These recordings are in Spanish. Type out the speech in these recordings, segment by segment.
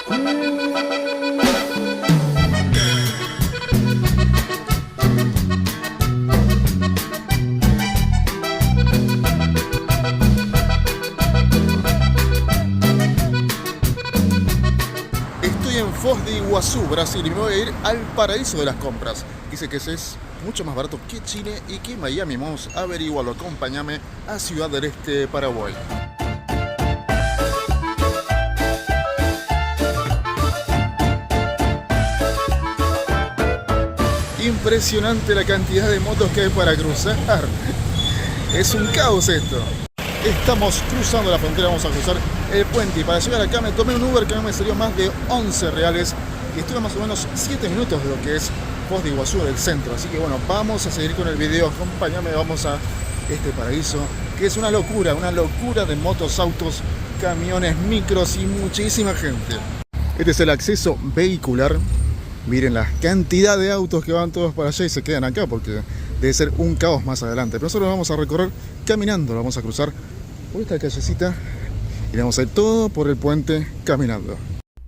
Estoy en Foz de Iguazú, Brasil, y me voy a ir al paraíso de las compras. Dice que ese es mucho más barato que Chile y que Miami. Vamos a averiguarlo. Acompáñame a Ciudad del Este, Paraguay. Impresionante la cantidad de motos que hay para cruzar. Es un caos esto. Estamos cruzando la frontera, vamos a cruzar el puente y para llegar acá me tomé un Uber que a mí me salió más de 11 reales y estuve más o menos 7 minutos de lo que es Foz de Iguazú, del centro. Así que bueno, vamos a seguir con el video, acompáñame, vamos a este paraíso que es una locura de motos, autos, camiones, micros y muchísima gente. Este es el acceso vehicular. Miren la cantidad de autos que van todos para allá y se quedan acá porque debe ser un caos más adelante. Pero nosotros vamos a recorrer caminando, vamos a cruzar por esta callecita y vamos a ir todo por el puente caminando.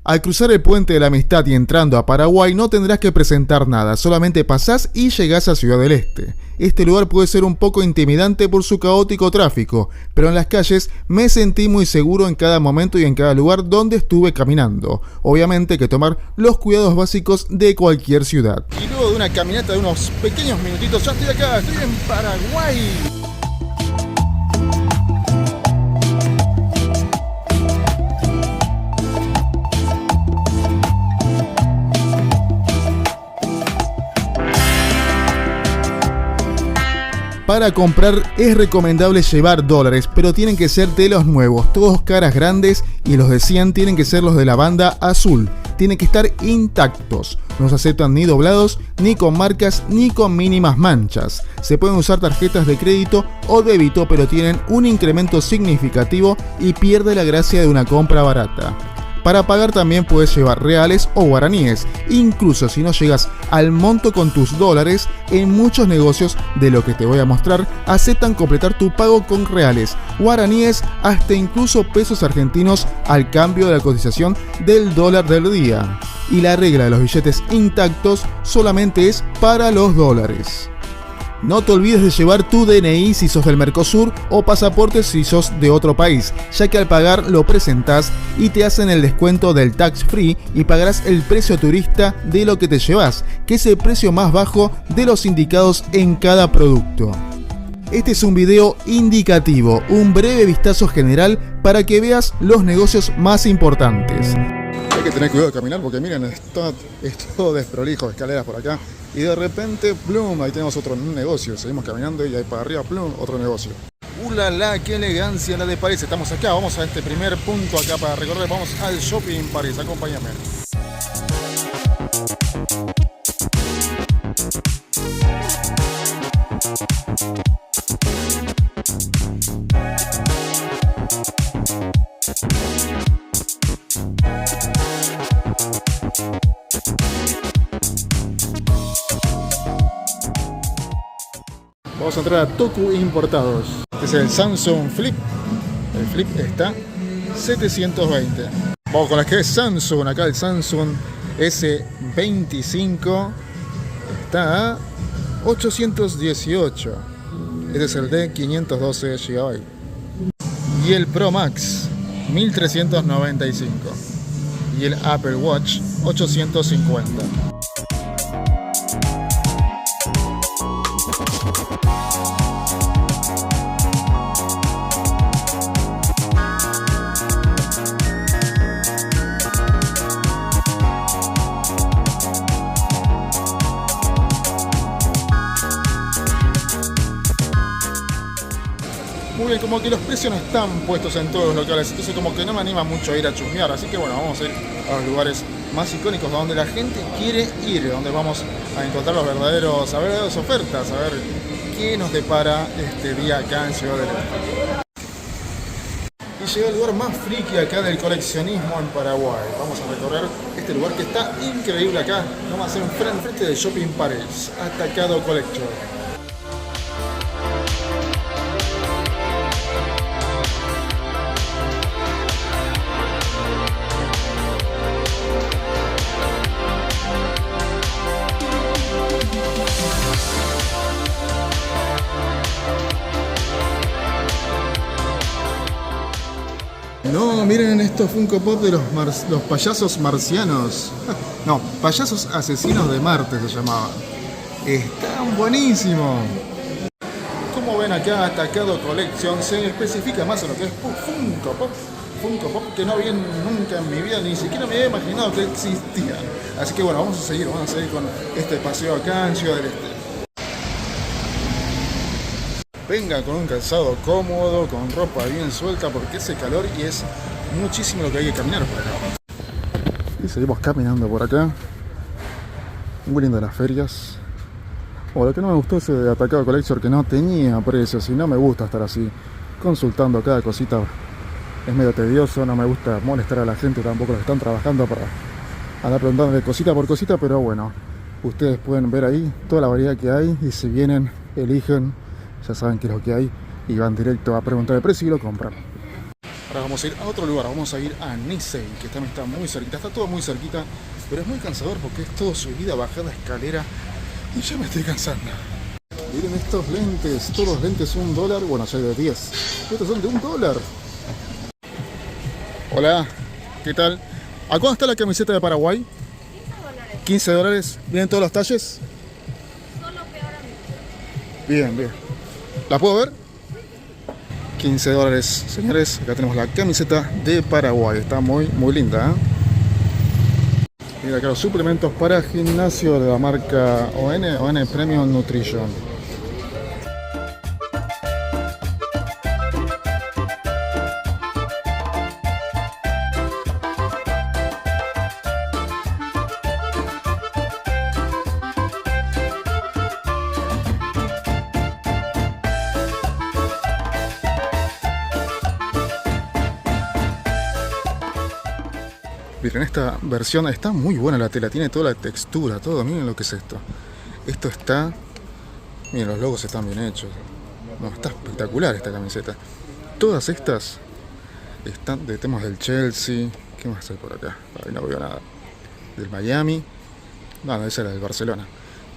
Al cruzar el puente de la Amistad y entrando a Paraguay no tendrás que presentar nada, solamente pasás y llegás a Ciudad del Este. Este lugar puede ser un poco intimidante por su caótico tráfico, pero en las calles me sentí muy seguro en cada momento y en cada lugar donde estuve caminando. Obviamente hay que tomar los cuidados básicos de cualquier ciudad. Y luego de una caminata de unos pequeños minutitos, ya estoy acá, estoy en Paraguay. Para comprar es recomendable llevar dólares, pero tienen que ser de los nuevos, todos caras grandes, y los de 100 tienen que ser los de la banda azul. Tienen que estar intactos, no se aceptan ni doblados, ni con marcas, ni con mínimas manchas. Se pueden usar tarjetas de crédito o débito, pero tienen un incremento significativo y pierde la gracia de una compra barata. Para pagar también puedes llevar reales o guaraníes, incluso si no llegas al monto con tus dólares, en muchos negocios de lo que te voy a mostrar aceptan completar tu pago con reales, guaraníes, hasta incluso pesos argentinos al cambio de la cotización del dólar del día. Y la regla de los billetes intactos solamente es para los dólares. No te olvides de llevar tu DNI si sos del Mercosur o pasaporte si sos de otro país, ya que al pagar lo presentás y te hacen el descuento del tax free y pagarás el precio turista de lo que te llevas, que es el precio más bajo de los indicados en cada producto. Este es un video indicativo, un breve vistazo general para que veas los negocios más importantes. Hay que tener cuidado de caminar porque miren, es todo desprolijo, escaleras por acá. Y de repente, plum, ahí tenemos otro negocio. Seguimos caminando y ahí para arriba, plum, otro negocio. ¡Ulala! ¡Qué elegancia la de París! Estamos acá, vamos a este primer punto acá para recorrer. Vamos al Shopping París, acompáñame. Vamos a entrar a Toku Importados. Este es el Samsung Flip. El Flip está 720. Vamos con las que es Samsung. Acá el Samsung S25 está a 818. Este es el de 512 GB. Y el Pro Max 1395. Y el Apple Watch 850. Muy bien, como que los precios no están puestos en todos los locales, entonces como que no me anima mucho a ir a chusmear, así que bueno, vamos a ir a los lugares más icónicos donde la gente quiere ir, donde vamos a encontrar las verdaderas ofertas, a ver qué nos depara este día acá en Ciudad del Este. Y llegué al lugar más friki acá del coleccionismo en Paraguay. Vamos a recorrer este lugar que está increíble acá, nomás enfrente del Shopping París, Atacado Collection. miren estos Funko Pop de los payasos marcianos. No, payasos asesinos de Marte se llamaban. Están buenísimos. Como ven acá, Atacado Collection se especifica más en lo que es Funko Pop. Funko Pop que no vi nunca en mi vida, ni siquiera me había imaginado que existían. Así que bueno, vamos a seguir con este paseo acá en Ciudad del Este. Venga con un calzado cómodo, con ropa bien suelta, porque hace calor y es muchísimo lo que hay que caminar por acá. Y seguimos caminando por acá. Muy lindas las ferias. Lo que no me gustó es de Atacado Collection, que no tenía precios y no me gusta estar así consultando cada cosita. Es medio tedioso, no me gusta molestar a la gente, tampoco los que están trabajando para andar preguntando de cosita por cosita, pero bueno, ustedes pueden ver ahí toda la variedad que hay y si vienen, eligen, ya saben qué es lo que hay y van directo a preguntar el precio y lo compran. Ahora vamos a ir a otro lugar, vamos a ir a Nisei, que también está muy cerquita, está todo muy cerquita, pero es muy cansador porque es todo subida, bajada, escalera y ya me estoy cansando. Miren estos lentes, todos los lentes $1, bueno, ya hay de 10, estos son de $1. Hola, ¿qué tal? ¿A cuánto está la camiseta de Paraguay? $15. ¿Vienen todos los talles? Solo peor a mí. Bien, bien. ¿La puedo ver? $15, señores. Acá tenemos la camiseta de Paraguay. Está muy, muy linda, ¿eh? Mira acá los suplementos para gimnasio de la marca ON Premium Nutrition. Miren, esta versión está muy buena la tela, tiene toda la textura, todo. Miren lo que es esto. Esto está... Miren, los logos están bien hechos. No, está espectacular esta camiseta. Todas estas están de temas del Chelsea. ¿Qué más hay por acá? Ahí no veo nada. Del Miami. No, esa era del Barcelona.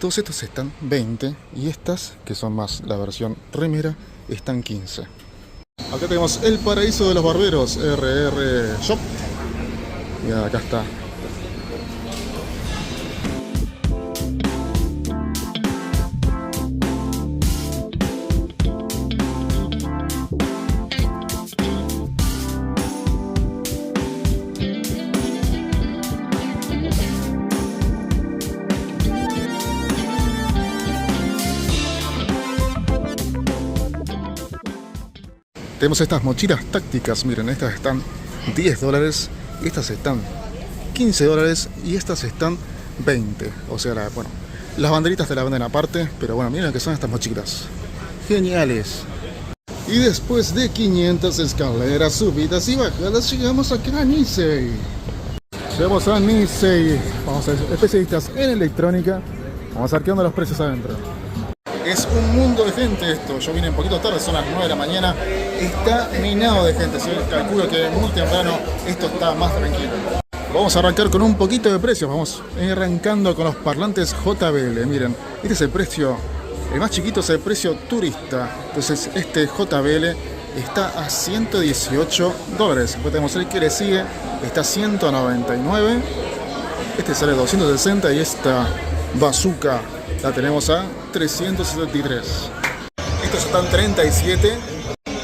Todos estos están 20 y estas, que son más la versión remera, están 15. Acá tenemos el paraíso de los barberos, RR Shop. Mira, acá está. Tenemos estas mochilas tácticas, miren, estas están $10, estas están $15 y estas están 20. O sea, bueno, las banderitas te las venden aparte, pero bueno, miren lo que son estas mochilas. Geniales. Y después de 500 escaleras, subidas y bajadas, llegamos aquí a Nisei. Llegamos a Nisei. Vamos a ser especialistas en electrónica. Vamos a ver qué onda los precios adentro. Es un mundo de gente esto. Yo vine un poquito tarde, son las 9 de la mañana. Está minado de gente. Yo calculo que muy temprano esto está más tranquilo. Vamos a arrancar con un poquito de precios. Vamos arrancando con los parlantes JBL. Miren, este es el precio, el más chiquito es el precio turista. Entonces este JBL está a $118. Después tenemos el que le sigue, está a $199. Este sale a $260 y esta bazooka la tenemos a $373. Estos están 37.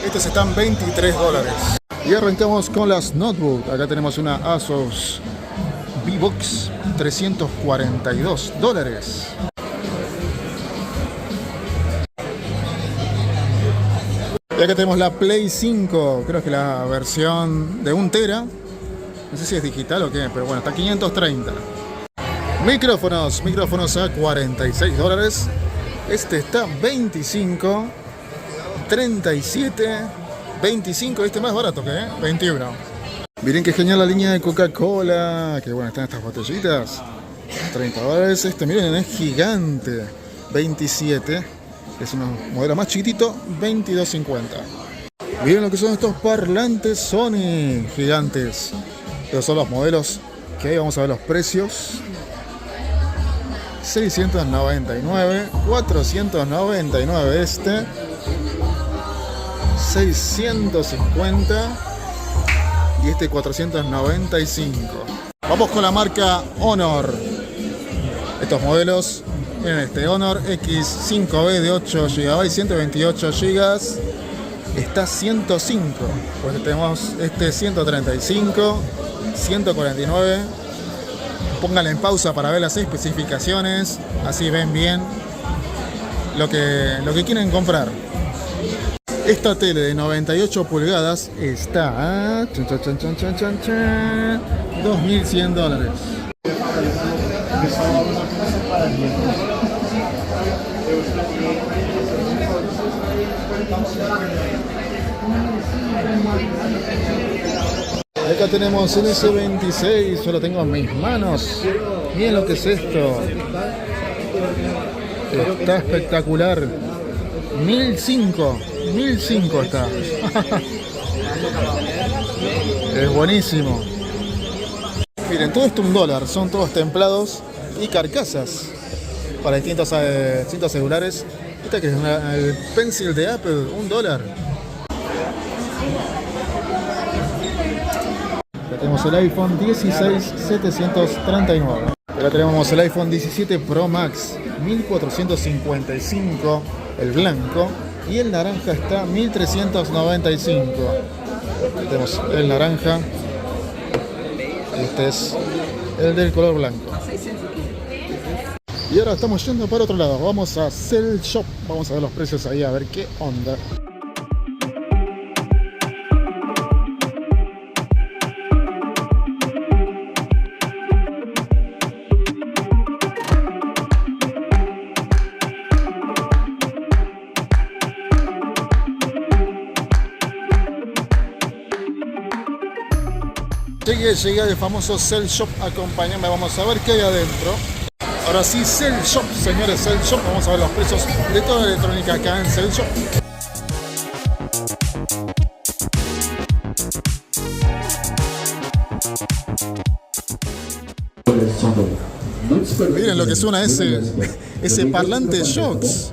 Estos están $23. Y arrancamos con las notebooks. Acá tenemos una Asus VBook $342. Y acá tenemos la Play 5, creo que la versión de 1 tera. No sé si es digital o qué, pero bueno, está a $530. Micrófonos a $46. Este está 25, 37, 25, este más barato que 21. Miren qué genial la línea de Coca-Cola, que bueno, están estas botellitas. $30. Este, miren, es gigante. 27. Es un modelo más chiquitito, $22.50. Miren lo que son estos parlantes Sony gigantes. Estos son los modelos que hay, vamos a ver los precios. $699, $499 este, $650, y este 495. Vamos con la marca Honor. Estos modelos, miren este Honor X5B de 8 GB, 128 GB, está 105. Pues tenemos este 135, 149. Pónganle en pausa para ver las especificaciones, así ven bien lo que quieren comprar. Esta tele de 98 pulgadas está a $2.100. Acá tenemos el S26, yo lo tengo en mis manos. Miren lo que es esto. Está espectacular. 1005 está. Es buenísimo. Miren, todo esto $1. Son todos templados y carcasas para distintos celulares. Esta que es el Pencil de Apple, $1. Acá tenemos el iPhone 16 739. Acá tenemos el iPhone 17 Pro Max 1455, el blanco, y el naranja está 1395. Tenemos el naranja. Este es el del color blanco. Y ahora estamos yendo para otro lado. Vamos a Cell Shop. Vamos a ver los precios ahí, a ver qué onda. Llegué al famoso Cell Shop. Acompáñame, vamos a ver qué hay adentro. Ahora sí, Cell Shop, señores, Cell Shop. Vamos a ver los precios de toda la electrónica acá en Cell Shop. Miren lo que suena ese parlante Joox.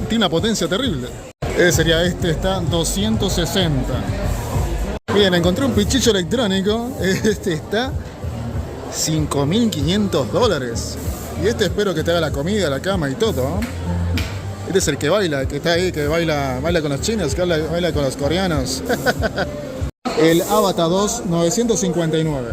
Tiene una potencia terrible. Sería este, está 260. Bien, encontré un pichicho electrónico. Este está $5.500. Y este espero que te haga la comida, la cama y todo, ¿no? Este es el que baila, que está ahí, que baila con los chinos, que baila con los coreanos. El Avatar 2, 959.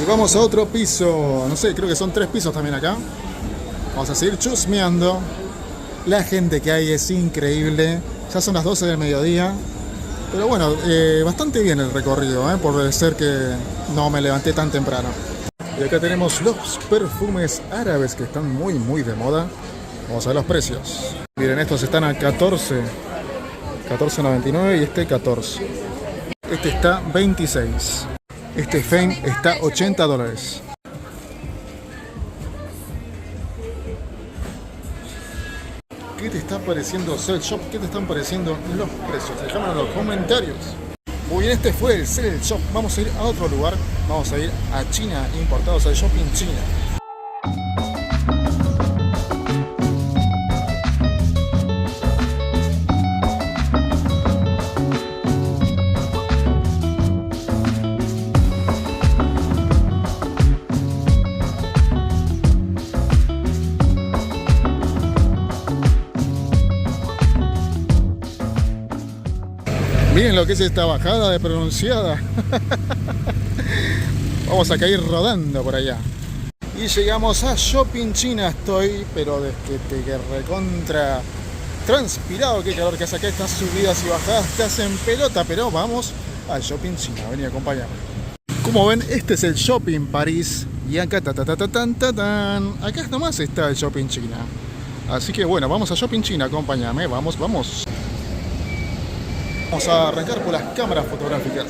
Y vamos a otro piso. No sé, creo que son 3 pisos también acá. Vamos a seguir chusmeando. La gente que hay es increíble. Ya son las 12 del mediodía. Pero bueno, bastante bien el recorrido, por ser que no me levanté tan temprano. Y acá tenemos los perfumes árabes que están muy de moda. Vamos a ver los precios. Miren, estos están a 14.99 y este 14. Este está 26. Este Fame está $80. ¿Qué te está pareciendo Cell Shop? ¿Qué te están pareciendo los precios? Déjame en los comentarios. Muy bien, este fue el Cell Shop. Vamos a ir a otro lugar. Vamos a ir a China, importados al shopping China. Miren lo que es esta bajada de pronunciada. Vamos a caer rodando por allá. Y llegamos a Shopping China. Estoy, pero desde que recontra transpirado. Qué calor que hace acá. Estas subidas y bajadas te hacen pelota. Pero vamos al Shopping China. Vení, acompáñame. Como ven, este es el Shopping París. Y acá, acá nomás está el Shopping China. Así que bueno, vamos a Shopping China. Acompáñame. Vamos. Vamos a arrancar por las cámaras fotográficas.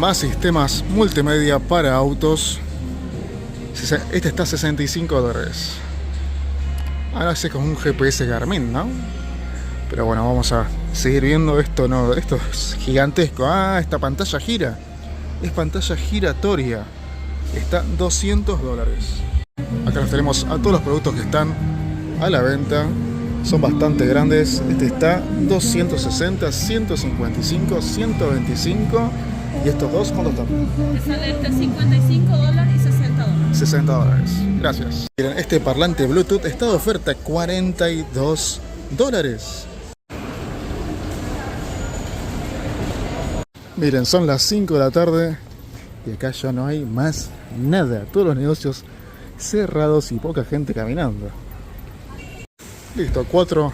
Más sistemas multimedia para autos. Este está a $65. Ahora ese es como un GPS Garmin, ¿no? Pero bueno, vamos a seguir viendo esto. No, esto es gigantesco. Ah, esta pantalla gira. Es pantalla giratoria. Está $200. Acá nos tenemos a todos los productos que están a la venta. Son bastante grandes. Este está 260, 155, 125. ¿Y estos dos cuánto están? Te sale este $55 y $60. $60. Gracias. Miren, este parlante Bluetooth está de oferta $42. Miren, son las 5 de la tarde y acá ya no hay más nada. Todos los negocios cerrados y poca gente caminando. Listo, 4.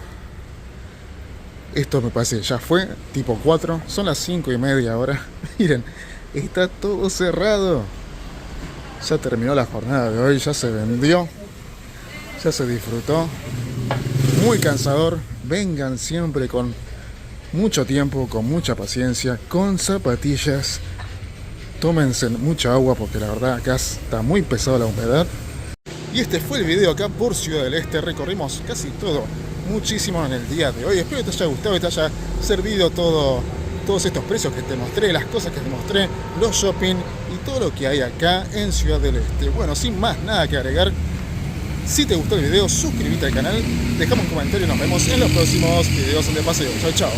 Esto me parece que ya fue, tipo 4. Son las 5:30 ahora. Miren, está todo cerrado. Ya terminó la jornada de hoy, ya se vendió. Ya se disfrutó. Muy cansador. Vengan siempre con mucho tiempo, con mucha paciencia, con zapatillas. Tómense mucha agua porque la verdad acá está muy pesada la humedad. Y este fue el video acá por Ciudad del Este. Recorrimos casi todo, muchísimo en el día de hoy. Espero que te haya gustado y te haya servido todos estos precios que te mostré, las cosas que te mostré, los shopping y todo lo que hay acá en Ciudad del Este. Bueno, sin más nada que agregar, si te gustó el video, suscríbete al canal, dejame un comentario y nos vemos en los próximos videos de paseo. Chao, chao.